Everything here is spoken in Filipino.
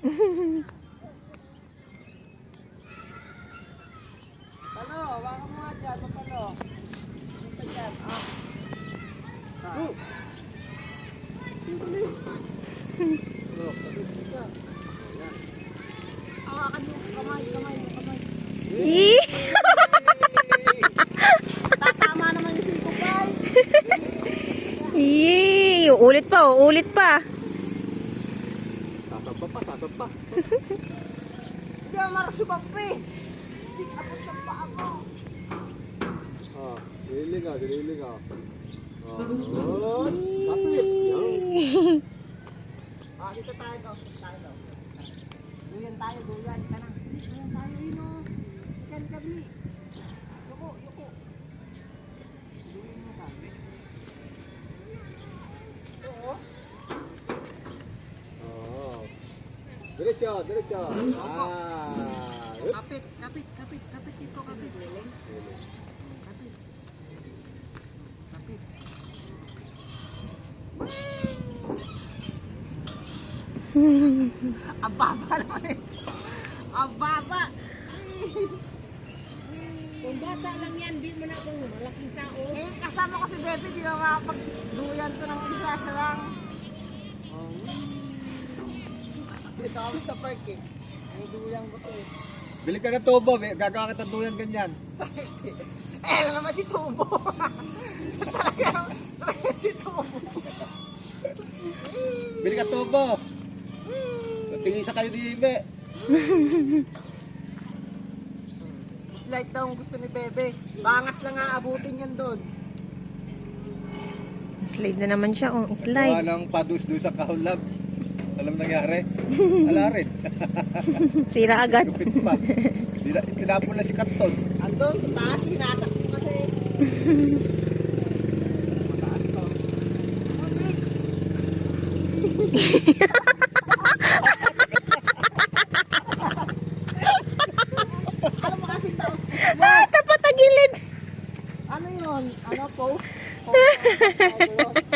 Pano, baka mo nga dyan, pano. Punta dyan, ah. Oh. Oh, patuloy ka. Hawakan mo, kamay. Ih! Tatama naman yung siko, guys. Ih! Ulit pa. Sasab pa. Hindi ako marasubak pa eh. Hindi abot ng paa ko. Ah, dililing ah. Oh, kapit. Yan. Ah, dito tayo. Duyan tayo. Ka na. Duyan tayo, yun o. Diyan, kabili. Yuko. Duyan mo ka. Oo. Oh. Diretso. Ah. Kapit. Dito, kapit. Kapit. Ang baba naman eh. Ang baba. Kung bata lang yan, di mo na kung malaking tao. Eh, kasama ko si Bebe, di ako makapag-duyan to ng isa siya lang. Dito kami sa park eh. May duyan ko to eh. Bili ka ng tubo, gagawa kita duyan ganyan. Alam naman si Tubo. talaga si Tubo. Bili ka tubo. Tingin sa kayo di Ibe. Slide daw ang gusto ni Bebe. Bangas lang aabutin yan doon. Slide na naman siya, Gawa slide. ng padus doon sa kahulab. Alam nangyari? Ala rin. Sira agad. Gupit pa. Tinapon na si Kanton. Andun, sa taas, pinasak ko kasi. Mataas to. Ano mo kasi taos? Tapat ang gilid. Ano yun? Ano, post? Post.